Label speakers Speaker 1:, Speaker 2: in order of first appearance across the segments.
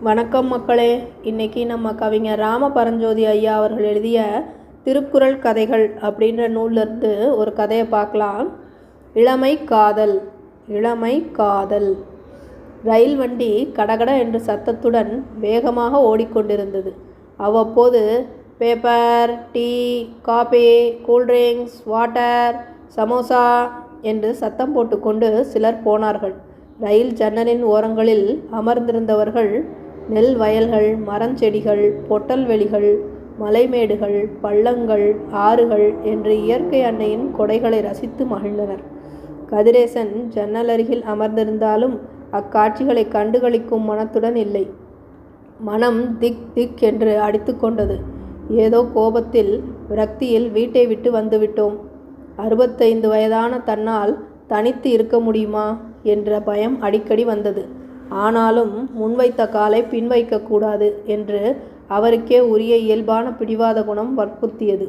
Speaker 1: வணக்கம் மக்களே. இன்றைக்கி நம்ம கவிஞர் ராம பரஞ்சோதி ஐயா அவர்கள் எழுதிய திருக்குறள் கதைகள் அப்படின்ற நூல்லேருந்து ஒரு கதையை பார்க்கலாம். இளமை காதல். இளமை காதல். ரயில் வண்டி கடகட என்ற சத்தத்துடன் வேகமாக ஓடிக்கொண்டிருந்தது. அவ்வப்போது paper, tea, coffee, cool drinks, water, samosa என்று சத்தம் போட்டுக்கொண்டு சிலர் போனார்கள். ரயில் ஜன்னலின் ஓரங்களில் அமர்ந்திருந்தவர்கள் நெல் வயல்கள், மரஞ்செடிகள், பொட்டல் வெளிகள், மலைமேடுகள், பள்ளங்கள், ஆறுகள் என்று இயற்கை அன்னையின் கொடைகளை ரசித்து மகிழ்ந்தனர். கதிரேசன் ஜன்னல் அருகில் அமர்ந்திருந்தாலும் அக்காட்சிகளை கண்டுகளிக்கும் மனத்துடன் இல்லை. மனம் திக் திக் என்று அடித்து கொண்டது. ஏதோ கோபத்தில், விரக்தியில் வீட்டை விட்டு வந்துவிட்டோம். 65 வயதான தன்னால் தனித்து இருக்க முடியுமா என்ற பயம் அடிக்கடி வந்தது. ஆனாலும் முன்வைத்த காலை பின் வைக்கக்கூடாது என்று அவருக்கே உரிய இயல்பான பிடிவாத குணம் வற்புறுத்தியது.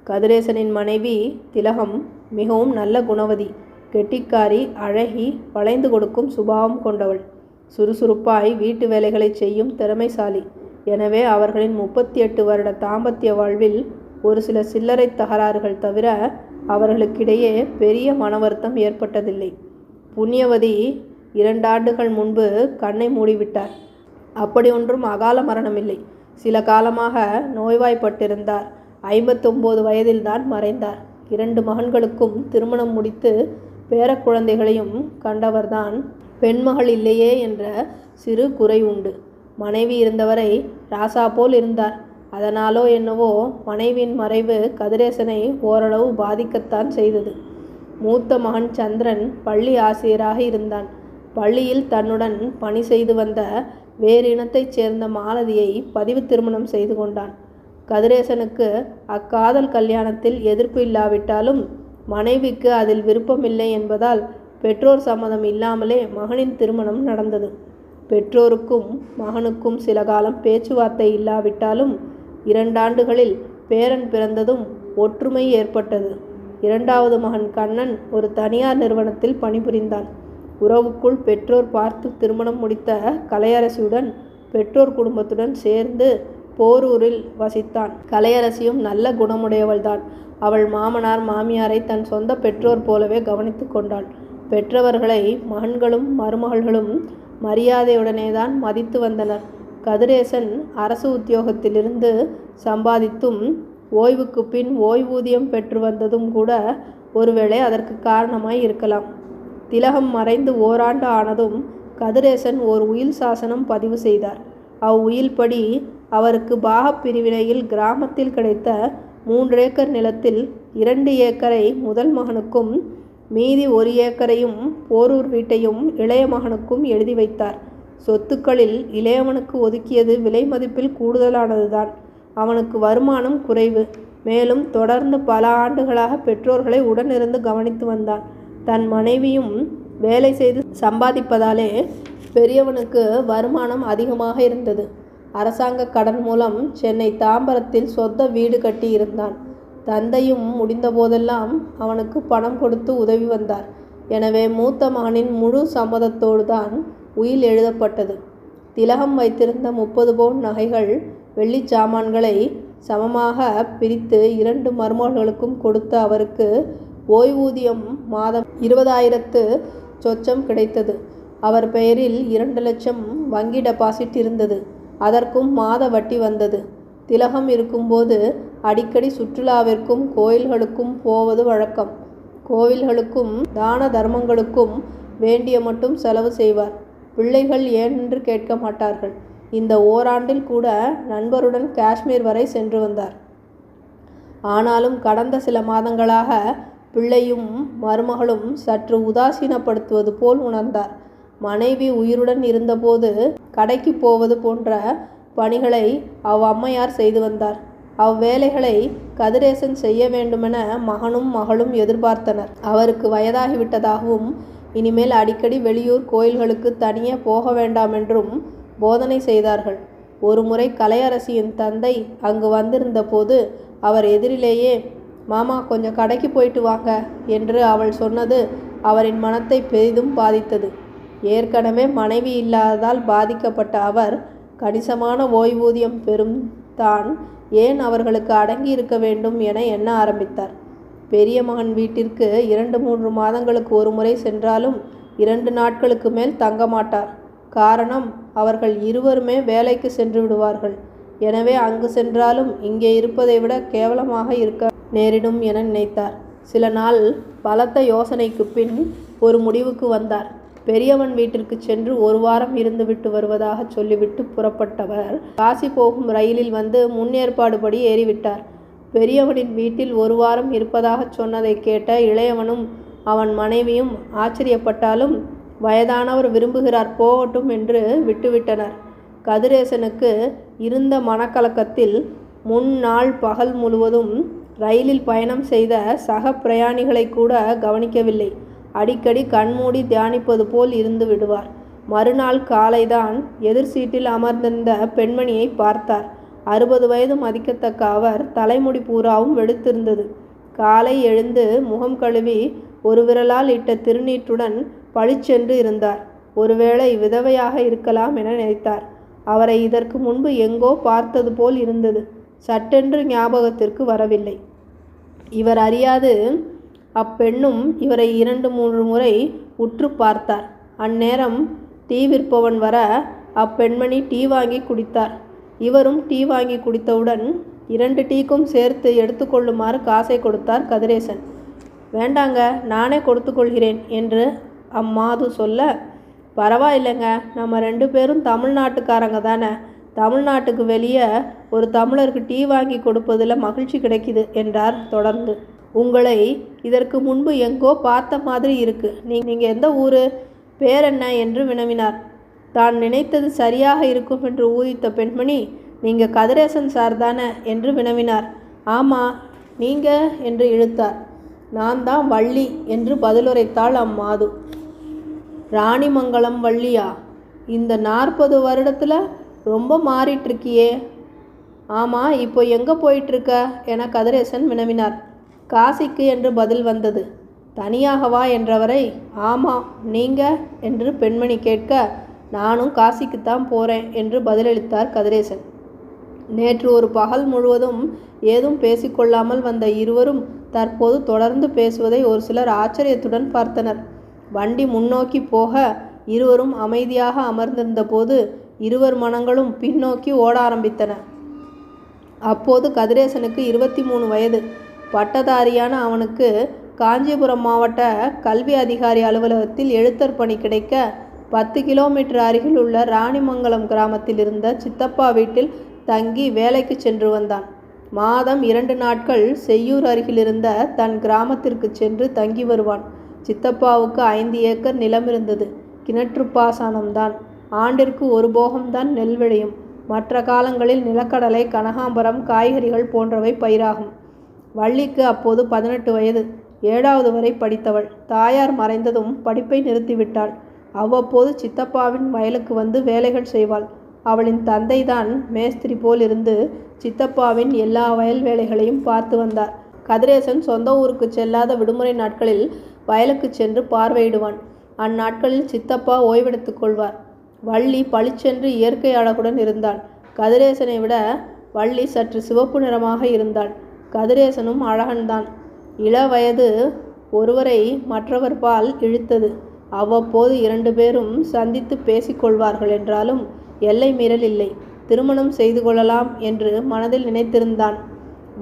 Speaker 1: கதிரேசனின் மனைவி திலகம் மிகவும் நல்ல குணவதி, கெட்டிக்காரி, அழகி, வளைந்து கொடுக்கும் சுபாவம் கொண்டவள், சுறுசுறுப்பாய் வீட்டு வேலைகளை செய்யும் திறமைசாலி. எனவே அவர்களின் 38 வருட தாம்பத்திய வாழ்வில் ஒரு சில சில்லறை தகராறுகள் தவிர அவர்களுக்கிடையே பெரிய மன வருத்தம் ஏற்பட்டதில்லை. புண்ணியவதி 2 ஆண்டுகள் முன்பு கண்ணை மூடிவிட்டார். அப்படி ஒன்றும் அகால மரணமில்லை. சில காலமாக நோய்வாய்ப்பட்டிருந்தார். 59 வயதில்தான் மறைந்தார். 2 மகன்களுக்கும் திருமணம் முடித்து பேரக்குழந்தைகளையும் கண்டவர்தான். பெண்மகள் இல்லையே என்ற சிறு குறை உண்டு. மனைவி இருந்தவரை ராசா போல் இருந்தார். அதனாலோ என்னவோ மனைவியின் மறைவு கதிரேசனை ஓரளவு பாதிக்கத்தான் செய்தது. மூத்த மகன் சந்திரன் பள்ளி ஆசிரியராக இருந்தான். பள்ளியில் தன்னுடன் பணி செய்து வந்த வேறு இனத்தைச் சேர்ந்த மாலதியை பதிவு திருமணம் செய்து கொண்டான். கதிரேசனுக்கு அக்காதல் கல்யாணத்தில் எதிர்ப்பு இல்லாவிட்டாலும் மனைவிக்கு அதில் விருப்பமில்லை என்பதால் பெற்றோர் சம்மதம் இல்லாமலே மகனின் திருமணம் நடந்தது. பெற்றோருக்கும் மகனுக்கும் சில காலம் பேச்சுவார்த்தை இல்லாவிட்டாலும் 2 ஆண்டுகளில் பேரன் பிறந்ததும் ஒற்றுமை ஏற்பட்டது. 2வது மகன் கண்ணன் ஒரு தனியார் நிறுவனத்தில் பணிபுரிந்தான். உறவுக்குள் பெற்றோர் பார்த்து திருமணம் முடித்த கலையரசியுடன் பெற்றோர் குடும்பத்துடன் சேர்ந்து போரூரில் வசித்தான். கலையரசியும் நல்ல குணமுடையவள்தான். அவள் மாமனார் மாமியாரை தன் சொந்த பெற்றோர் போலவே கவனித்து கொண்டாள். பெற்றவர்களை மகன்களும் மருமகள்களும் மரியாதையுடனேதான் மதித்து வந்தனர். கதிரேசன் அரசு உத்தியோகத்திலிருந்து சம்பாதித்தும் ஓய்வுக்கு பின் ஓய்வூதியம் பெற்று வந்ததும் கூட ஒருவேளை அதற்கு காரணமாய் இருக்கலாம். திலகம் மறைந்து ஓராண்டு ஆனதும் கதிரேசன் ஓர் உயில் சாசனம் பதிவு செய்தார். அவ்வுயில்படி அவருக்கு பாகப் பிரிவினையில் கிராமத்தில் கிடைத்த 3 ஏக்கர் நிலத்தில் 2 ஏக்கரை முதல் மகனுக்கும் மீதி 1 ஏக்கரையும் போரூர் வீட்டையும் இளைய மகனுக்கும் எழுதி வைத்தார். சொத்துக்களில் இளையவனுக்கு ஒதுக்கியது விலை மதிப்பில் கூடுதலானதுதான். அவனுக்கு வருமானம் குறைவு. மேலும் தொடர்ந்து பல ஆண்டுகளாக பெற்றோர்களை உடனிருந்து கவனித்து வந்தான். தன் மனைவியும் வேலை செய்து சம்பாதிப்பதாலே பெரியவனுக்கு வருமானம் அதிகமாக இருந்தது. அரசாங்க கடன் மூலம் சென்னை தாம்பரத்தில் சொந்த வீடு கட்டி இருந்தான். தந்தையும் முடிந்த போதெல்லாம் அவனுக்கு பணம் கொடுத்து உதவி வந்தார். எனவே மூத்த மகனின் முழு சம்மதத்தோடு தான் உயில் எழுதப்பட்டது. திலகம் வைத்திருந்த 30 பவுன் நகைகள், வெள்ளி சாமான்களை சமமாக பிரித்து 2 மருமகளுக்கும் கொடுத்த அவருக்கு ஓய்வூதியம் மாதம் 20,000 சொச்சம் கிடைத்தது. அவர் பெயரில் 2 லட்சம் வங்கி டெபாசிட் இருந்தது. அதற்கும் மாத வட்டி வந்தது. திலகம் இருக்கும்போது அடிக்கடி சுற்றுலாவிற்கும் கோயில்களுக்கும் போவது வழக்கம். கோவில்களுக்கும் தான தர்மங்களுக்கும் வேண்டிய மட்டும் செலவு செய்வார். பிள்ளைகள் ஏனென்று கேட்க மாட்டார்கள். இந்த ஓராண்டில் கூட நண்பருடன் காஷ்மீர் வரை சென்று வந்தார். ஆனாலும் கடந்த சில மாதங்களாக பிள்ளையும் மருமகளும் சற்று உதாசீனப்படுத்துவது போல் உணர்ந்தார். மனைவி உயிருடன் இருந்தபோது கடைக்கு போவது போன்ற பணிகளை அம்மையார் செய்து வந்தார். அவ்வேலைகளை கதிரேசன் செய்ய வேண்டுமென மகனும் மகளும் எதிர்பார்த்தனர். அவருக்கு வயதாகிவிட்டதாகவும் இனிமேல் அடிக்கடி வெளியூர் கோயில்களுக்கு தனியே போக வேண்டாமென்றும் போதனை செய்தார்கள். ஒரு முறை கலையரசியின் தந்தை அங்கு வந்திருந்த போது அவர் எதிரிலேயே, மாமா கொஞ்சம் கடைக்கு போயிட்டு வாங்க என்று அவள் சொன்னது அவரின் மனத்தை பெரிதும் பாதித்தது. ஏற்கனவே மனைவி இல்லாததால் பாதிக்கப்பட்ட அவர் கணிசமான ஓய்வூதியம் பெறும் தான் ஏன் அவர்களுக்கு அடங்கி இருக்க வேண்டும் என எண்ண ஆரம்பித்தார். பெரிய மகன் வீட்டிற்கு 2-3 மாதங்களுக்கு ஒரு முறை சென்றாலும் 2 நாட்களுக்கு மேல் தங்க மாட்டார். காரணம், அவர்கள் இருவருமே வேலைக்கு சென்று விடுவார்கள். எனவே அங்கு சென்றாலும் இங்கே இருப்பதை விட கேவலமாக இருக்க நேரிடும் என நினைத்தார். சில நாள் பலத்த யோசனைக்கு பின் ஒரு முடிவுக்கு வந்தார். பெரியவன் வீட்டிற்கு சென்று 1 வாரம் இருந்துவிட்டு வருவதாக சொல்லிவிட்டு புறப்பட்டவர் காசி போகும் ரயிலில் வந்து முன்னேற்பாடு படி ஏறிவிட்டார். பெரியவனின் வீட்டில் 1 வாரம் இருப்பதாக சொன்னதை கேட்ட இளையவனும் அவன் மனைவியும் ஆச்சரியப்பட்டாலும் வயதானவர் விரும்புகிறார், போகட்டும் என்று விட்டுவிட்டனர். கதிரேசனுக்கு இருந்த மனக்கலக்கத்தில் முன்னாள் பகல் முழுவதும் ரயிலில் பயணம் செய்த சக பிரயாணிகளை கூட கவனிக்கவில்லை. அடிக்கடி கண்மூடி தியானிப்பது போல் இருந்து விடுவார். மறுநாள் காலைதான் எதிர் சீட்டில் அமர்ந்திருந்த பெண்மணியை பார்த்தார். 60 வயது மதிக்கத்தக்க அவர் தலைமுடி பூராவும் வெளுத்திருந்தது. காலை எழுந்து முகம் கழுவி ஒரு விரலால் இட்ட திருநீற்றுடன் பளிச்சென்று இருந்தார். ஒருவேளை விதவையாக இருக்கலாம் என நினைத்தார். அவரை இதற்கு முன்பு எங்கோ பார்த்தது போல் இருந்தது. சட்டென்று ஞாபகத்திற்கு வரவில்லை. இவர் அறியாது அப்பெண்ணும் இவரை 2-3 முறை உற்று பார்த்தார். அந்நேரம் டீ விற்பவன் வர அப்பெண்மணி டீ வாங்கி குடித்தார். இவரும் டீ வாங்கி குடித்தவுடன் 2 டீக்கும் சேர்த்து எடுத்துக்கொள்ளுமாறு காசை கொடுத்தார் கதிரேசன். வேண்டாங்க, நானே கொடுத்து கொள்கிறேன் என்று அம்மாது சொல்ல, பரவாயில்லைங்க, நம்ம 2 பேரும் தமிழ்நாட்டுக்காரங்க தானே, தமிழ்நாட்டுக்கு வெளியே ஒரு தமிழருக்கு டீ வாங்கி கொடுப்பதில் மகிழ்ச்சி கிடைக்குது என்றார் தொடர்ந்து. உங்களை இதற்கு முன்பு எங்கோ பார்த்த மாதிரி இருக்கு. நீங்கள் எந்த ஊர், பேர் என்ன என்று வினவினார். தான் நினைத்தது சரியாக இருக்கும் என்று ஊகித்த பெண்மணி, நீங்கள் கதிரேசன் சார் தானே என்று வினவினார். ஆமாம், நீங்கள் என்று இழுத்தார். நான் தான் வள்ளி என்று பதிலுரைத்தாள் அம்மாது. ராணிமங்கலம் வள்ளியா? இந்த 40 வருடத்தில் ரொம்ப மாறிட்டுருக்கியே. ஆமாம், இப்போ எங்கே போயிட்டுருக்க என கதிரேசன் வினவினார். காசிக்கு என்று பதில் வந்தது. தனியாகவா என்றவரை, ஆமாம், நீங்கள் என்று பெண்மணி கேட்க, நானும் காசிக்குத்தான் போகிறேன் என்று பதிலளித்தார் கதிரேசன். நேற்று ஒரு பகல் முழுவதும் ஏதும் பேசிக்கொள்ளாமல் வந்த இருவரும் தற்போது தொடர்ந்து பேசுவதை ஒரு சிலர் ஆச்சரியத்துடன் பார்த்தனர். வண்டி முன்னோக்கி போக இருவரும் அமைதியாக அமர்ந்திருந்த போது இருவர் மனங்களும் பின்னோக்கி ஓட ஆரம்பித்தன. அப்போது கதிரேசனுக்கு 23 வயது. பட்டதாரியான அவனுக்கு காஞ்சிபுரம் மாவட்ட கல்வி அதிகாரி அலுவலகத்தில் எழுத்தர் பணி கிடைக்க 10 கிலோமீட்டர் அருகில் உள்ள ராணிமங்கலம் கிராமத்தில் இருந்த சித்தப்பா வீட்டில் தங்கி வேலைக்கு சென்று வந்தான். மாதம் 2 நாட்கள் செய்யூர் அருகில் இருந்த தன் கிராமத்திற்கு சென்று தங்கி வருவான். சித்தப்பாவுக்கு 5 ஏக்கர் நிலம் இருந்தது. கிணற்று பாசனம்தான். ஆண்டிற்கு 1 போகம்தான் நெல் விளையும். மற்ற காலங்களில் நிலக்கடலை, கனகாம்பரம், காய்கறிகள் போன்றவை பயிராகும். வள்ளிக்கு அப்போது 18 வயது. 7வது வரை படித்தவள். தாயார் மறைந்ததும் படிப்பை நிறுத்திவிட்டாள். அவ்வப்போது சித்தப்பாவின் வயலுக்கு வந்து வேலைகள் செய்வாள். அவளின் தந்தைதான் மேஸ்திரி போல் இருந்து சித்தப்பாவின் எல்லா வயல் வேலைகளையும் பார்த்து வந்தார். கதிரேசன் சொந்த ஊருக்கு செல்லாத விடுமுறை நாட்களில் வயலுக்கு சென்று பார்வையிடுவான். அந்நாட்களில் சித்தப்பா ஓய்வெடுத்துக் கொள்வார். வள்ளி பளிச்சென்று இயற்கை அழகுடன் இருந்தாள். கதிரேசனை விட வள்ளி சற்று சிவப்பு நிறமாக இருந்தாள். கதிரேசனும் அழகன்தான். இள வயது ஒருவரை மற்றவர் பால் இழுத்தது. அவ்வப்போது 2 பேரும் சந்தித்து பேசிக்கொள்வார்கள் என்றாலும் எல்லை மீறல் இல்லை. திருமணம் செய்து கொள்ளலாம் என்று மனதில் நினைத்திருந்தான்.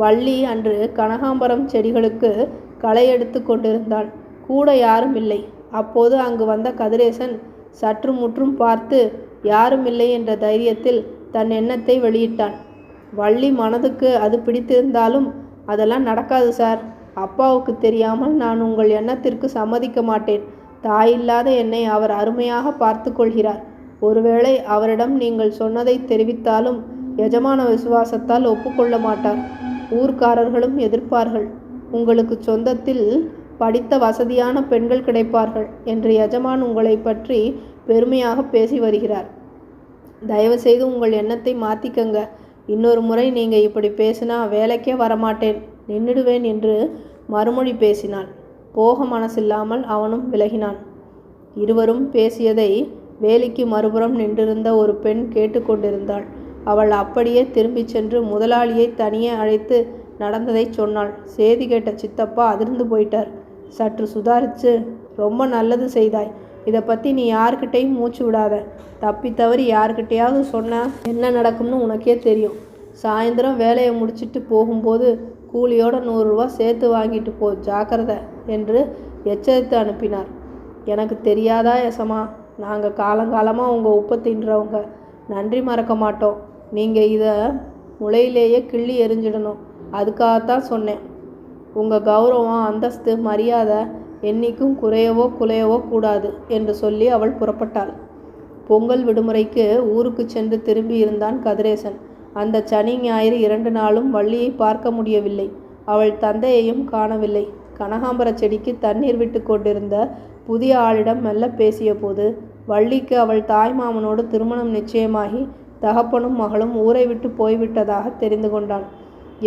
Speaker 1: வள்ளி அன்று கனகாம்பரம் செடிகளுக்கு களை எடுத்து கொண்டிருந்தாள். கூட யாரும் இல்லை. அப்போது அங்கு வந்த கதிரேசன் சற்று முற்றும் பார்த்து யாரும் இல்லை என்ற தைரியத்தில் தன் எண்ணத்தை வெளியிட்டான். வள்ளி மனதுக்கு அது பிடித்திருந்தாலும், அதெல்லாம் நடக்காது சார். அப்பாவுக்கு தெரியாமல் நான் உங்கள் எண்ணத்திற்கு சம்மதிக்க மாட்டேன். தாயில்லாத என்னை அவர் அருமையாக பார்த்து கொள்கிறார். ஒருவேளை அவரிடம் நீங்கள் சொன்னதை தெரிவித்தாலும் எஜமான விசுவாசத்தால் ஒப்புக்கொள்ள மாட்டார். ஊர்க்காரர்களும் எதிர்ப்பார்கள். உங்களுக்கு சொந்தத்தில் படித்த வசதியான பெண்கள் கிடைப்பார்கள் என்று எஜமான் உங்களை பற்றி பெருமையாக பேசி வருகிறார். தயவுசெய்து உங்கள் எண்ணத்தை மாற்றிக்கங்க. இன்னொரு முறை நீங்கள் இப்படி பேசினா வேலைக்கே வரமாட்டேன், நின்றுடுவேன் என்று மறுமொழி பேசினாள். போக மனசில்லாமல் அவனும் விலகினான். இருவரும் பேசியதை வேலிக்கு மறுபுறம் நின்றிருந்த ஒரு பெண் கேட்டுக்கொண்டிருந்தாள். அவள் அப்படியே திரும்பிச் சென்று முதலாளியை தனியே அழைத்து நடந்ததை சொன்னாள். செய்தி கேட்ட சித்தப்பா அதிர்ந்து போயிட்டார். சற்று சுதாரித்து, ரொம்ப நல்லது செய்தாய். இதை பற்றி நீ யார்கிட்டையும் மூச்சு விடாத. தப்பி தவறி யார்கிட்டையாவது சொன்னால் என்ன நடக்கும்னு உனக்கே தெரியும். சாயந்தரம் வேலையை முடிச்சிட்டு போகும்போது கூலியோட 100 ரூபா சேர்த்து வாங்கிட்டு போ, ஜாக்கிரதை என்று எச்சரித்து அனுப்பினார். எனக்கு தெரியாதா எசமா, நாங்கள் காலங்காலமாக உங்கள் உப்பை தின்றவங்க. நன்றி மறக்க மாட்டோம். நீங்கள் இதை முளையிலேயே கிள்ளி எரிஞ்சிடணும். அதுக்காகத்தான் சொன்னேன். உங்கள் கௌரவம், அந்தஸ்து, மரியாதை என்னைக்கும் குறையவோ குலையவோ கூடாது என்று சொல்லி அவள் புறப்பட்டாள். பொங்கல் விடுமுறைக்கு ஊருக்கு சென்று திரும்பி இருந்தான் கதிரேசன். அந்த சனி ஞாயிறு 2 நாளும் வள்ளியை பார்க்க முடியவில்லை. அவள் தந்தையையும் காணவில்லை. கனகாம்பர செடிக்கு தண்ணீர் விட்டு கொண்டிருந்த புதிய ஆளிடம் மெல்ல பேசிய போது வள்ளிக்கு அவள் தாய் மாமனோடு திருமணம் நிச்சயமாகி தகப்பனும் மகளும் ஊரை விட்டு போய்விட்டதாக தெரிந்து கொண்டான்.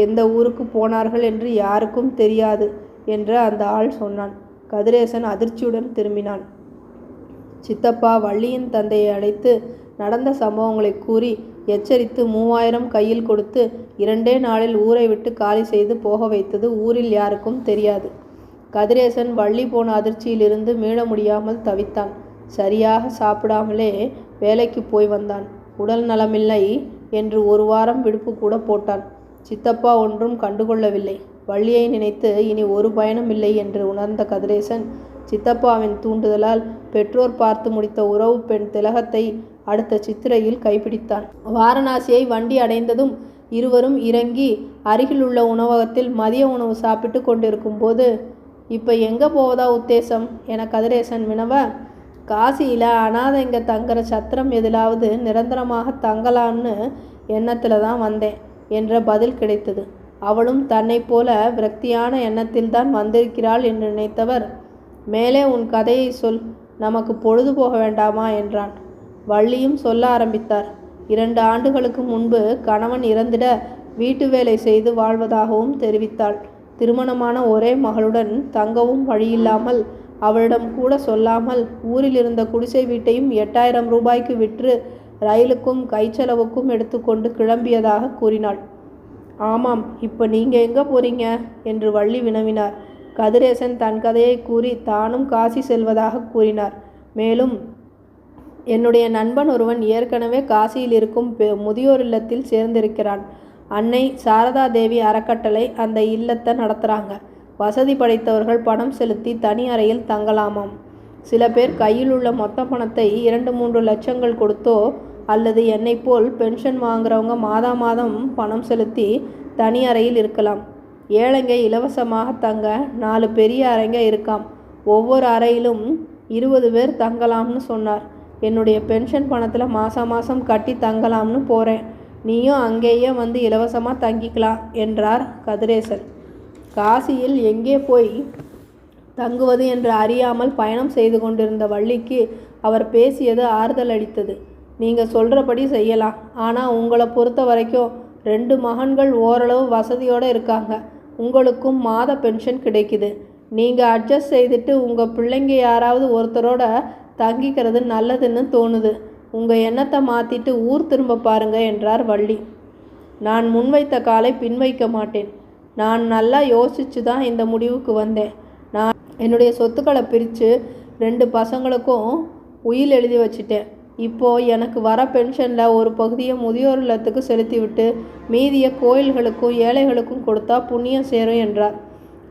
Speaker 1: எந்த ஊருக்கு போனார்கள் என்று யாருக்கும் தெரியாது என்று அந்த ஆள் சொன்னான். கதிரேசன் அதிர்ச்சியுடன் திரும்பினான். சித்தப்பா வள்ளியின் தந்தையை அழைத்து நடந்த சம்பவங்களை கூறி எச்சரித்து 3000 கையில் கொடுத்து 2 நாளில் ஊரை விட்டு காலி செய்து போக வைத்தது ஊரில் யாருக்கும் தெரியாது. கதிரேசன் வள்ளி போன அதிர்ச்சியிலிருந்து மீள முடியாமல் தவித்தான். சரியாக சாப்பிடாமலே வேலைக்கு போய் வந்தான். உடல் நலமில்லை என்று 1 வாரம் விடுப்பு கூட போட்டான். சித்தப்பா ஒன்றும் கண்டுகொள்ளவில்லை. வள்ளியை நினைத்து இனி ஒரு பயனும் இல்லை என்று உணர்ந்த கதிரேசன் சித்தப்பாவின் தூண்டுதலால் பெற்றோர் பார்த்து முடித்த உறவு பெண் திலகத்தை அடுத்த சித்திரையில் கைப்பிடித்தான். வாரணாசியை வண்டி அடைந்ததும் இருவரும் இறங்கி அருகிலுள்ள உணவகத்தில் மதிய உணவு சாப்பிட்டு கொண்டிருக்கும் போது, இப்போ எங்கே போவதா உத்தேசம் என கதிரேசன் வினவ, காசியில் அனாதைங்க தங்குற சத்திரம் எதிலாவது நிரந்தரமாக தங்கலான்னு எண்ணத்தில் தான் வந்தேன் என்ற பதில் கிடைத்தது. அவளும் தன்னை போல விரக்தியான எண்ணத்தில்தான் வந்திருக்கிறாள் என்று நினைத்தவர், மேலே உன் கதையை சொல், நமக்கு பொழுது போக வேண்டாமா என்றான். வள்ளியும் சொல்ல ஆரம்பித்தார். 2 ஆண்டுகளுக்கு முன்பு கணவன் இறந்திட வீட்டு வேலை செய்து வாழ்வதாகவும் தெரிவித்தாள். திருமணமான ஒரே மகளுடன் தங்கவும் வழியில்லாமல் அவளிடம் கூட சொல்லாமல் ஊரில் இருந்த குடிசை வீட்டையும் 8000 ரூபாய்க்கு விற்று ரயிலுக்கும் கைச்செலவுக்கும் எடுத்துக்கொண்டு கிளம்பியதாக கூறினாள். ஆமாம், இப்போ நீங்கள் எங்கே போறீங்க என்று வள்ளி வினவினார். கதிரேசன் தன் கதையை கூறி தானும் காசி செல்வதாக கூறினார். மேலும், என்னுடைய நண்பன் ஒருவன் ஏற்கனவே காசியில் இருக்கும் முதியோர் இல்லத்தில் சேர்ந்திருக்கிறான். அன்னை சாரதா தேவி அறக்கட்டளை அந்த இல்லத்தை நடத்துகிறாங்க. வசதி படைத்தவர்கள் பணம் செலுத்தி தனி அறையில் தங்கலாமாம். சில பேர் கையில் உள்ள மொத்த பணத்தை 2-3 லட்சங்கள் கொடுத்தோ அல்லது என்னை போல் பென்ஷன் வாங்குறவங்க மாதம் பணம் செலுத்தி தனி அறையில் இருக்கலாம். ஏழைங்க இலவசமாக தங்க 4 பெரிய அறைங்க இருக்காம். ஒவ்வொரு அறையிலும் 20 பேர் தங்கலாம்னு சொன்னார். என்னுடைய பென்ஷன் பணத்தில் மாதம் கட்டி தங்கலாம்னு போகிறேன். நீயும் அங்கேயே வந்து இலவசமாக தங்கிக்கலாம் என்றார் கதிரேசன். காசியில் எங்கே போய் தங்குவது என்று அறியாமல் பயணம் செய்து கொண்டிருந்த வள்ளிக்கு அவர் பேசியது ஆறுதல் அளித்தது. நீங்கள் சொல்கிறபடி செய்யலாம். ஆனால் உங்களை பொறுத்த வரைக்கும் 2 மகன்கள் ஓரளவு வசதியோடு இருக்காங்க. உங்களுக்கும் மாத பென்ஷன் கிடைக்குது. நீங்கள் அட்ஜஸ்ட் செய்துட்டு உங்கள் பிள்ளைங்க யாராவது ஒருத்தரோட தங்கிக்கிறது நல்லதுன்னு தோணுது. உங்கள் எண்ணத்தை மாற்றிட்டு ஊர் திரும்ப பாருங்க என்றார் வள்ளி. நான் முன்வைத்த காலை பின்வைக்க மாட்டேன். நான் நல்லா யோசிச்சு தான் இந்த முடிவுக்கு வந்தேன். நான் என்னுடைய சொத்துக்களை பிரித்து 2 பசங்களுக்கும் உயில் எழுதி வச்சிட்டேன். இப்போது எனக்கு வர பென்ஷனில் ஒரு பகுதியை முதியோர் இல்லத்துக்கு செலுத்திவிட்டு மீதியை கோயில்களுக்கும் ஏழைகளுக்கும் கொடுத்தா புண்ணியம் சேரும் என்றார்.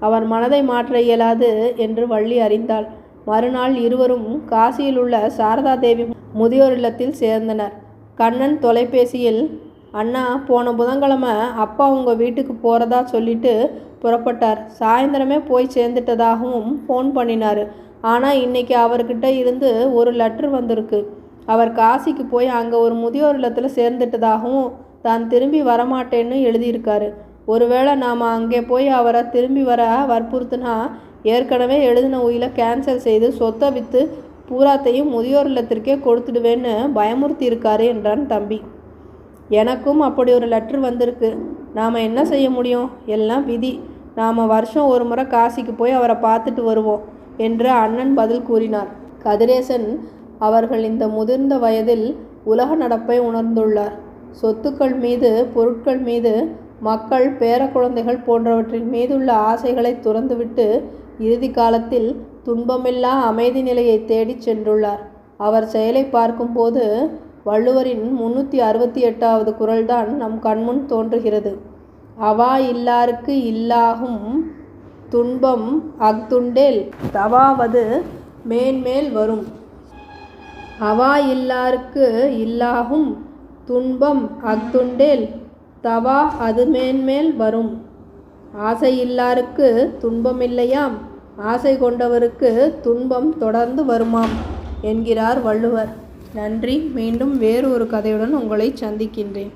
Speaker 1: அவர் மனதை மாற்ற இயலாது என்று வள்ளி அறிந்தாள். மறுநாள் இருவரும் காசியில் உள்ள சாரதா தேவி முதியோர் இல்லத்தில் சேர்ந்தனர். கண்ணன் தொலைபேசியில், அண்ணா, போன புதன்கிழமை அப்பா உங்கள் வீட்டுக்கு போகிறதா சொல்லிட்டு புறப்பட்டார். சாயந்தரமே போய் சேர்ந்துட்டதாகவும் ஃபோன் பண்ணினார். ஆனால் இன்றைக்கி அவர்கிட்ட இருந்து ஒரு லெட்ரு வந்திருக்கு. அவர் காசிக்கு போய் அங்கே ஒரு முதியோர் இல்லத்தில் சேர்ந்துட்டதாகவும் தான் திரும்பி வரமாட்டேன்னு எழுதியிருக்காரு. ஒருவேளை நாம் அங்கே போய் அவரை திரும்பி வர வற்புறுத்தினா ஏற்கனவே எழுதின உயிலை கேன்சல் செய்து சொத்தை விற்று பூராத்தையும் முதியோர் இல்லத்திற்கே கொடுத்துடுவேன்னு பயமுறுத்தி இருக்காரு என்றான் தம்பி. எனக்கும் அப்படி ஒரு லெட்ரு வந்திருக்கு. நாம் என்ன செய்ய முடியும்? எல்லாம் விதி. நாம் வருஷம் ஒரு முறை காசிக்கு போய் அவரை பார்த்துட்டு வருவோம் என்று அண்ணன் பதில் கூறினார். கதிரேசன் அவர்கள் இந்த முதிர்ந்த வயதில் உலக நடப்பை உணர்ந்துள்ளார். சொத்துக்கள் மீது, பொருட்கள் மீது, மக்கள், பேர குழந்தைகள் போன்றவற்றின் மீதுள்ள ஆசைகளை துறந்துவிட்டு இறுதி காலத்தில் துன்பமில்லா அமைதி நிலையை தேடிச் சென்றுள்ளார். அவர் செயலை பார்க்கும்போது வள்ளுவரின் 368வது குறள்தான் நம் கண்முன் தோன்றுகிறது. அவா இல்லார்க்கு இல்லாகும் துன்பம் அஃதுண்டேல் தவாவது மேன்மேல் வரும். அவா இல்லார்க்கு இல்லாகும் துன்பம் அஃதுண்டேல் தவா அது மேன்மேல் வரும். ஆசை இல்லாருக்கு துன்பமில்லையாம், ஆசை கொண்டவருக்கு துன்பம் தொடர்ந்து வருமாம் என்கிறார் வள்ளுவர். நன்றி. மீண்டும் வேறு ஒரு கதையுடன் உங்களை சந்திக்கின்றேன்.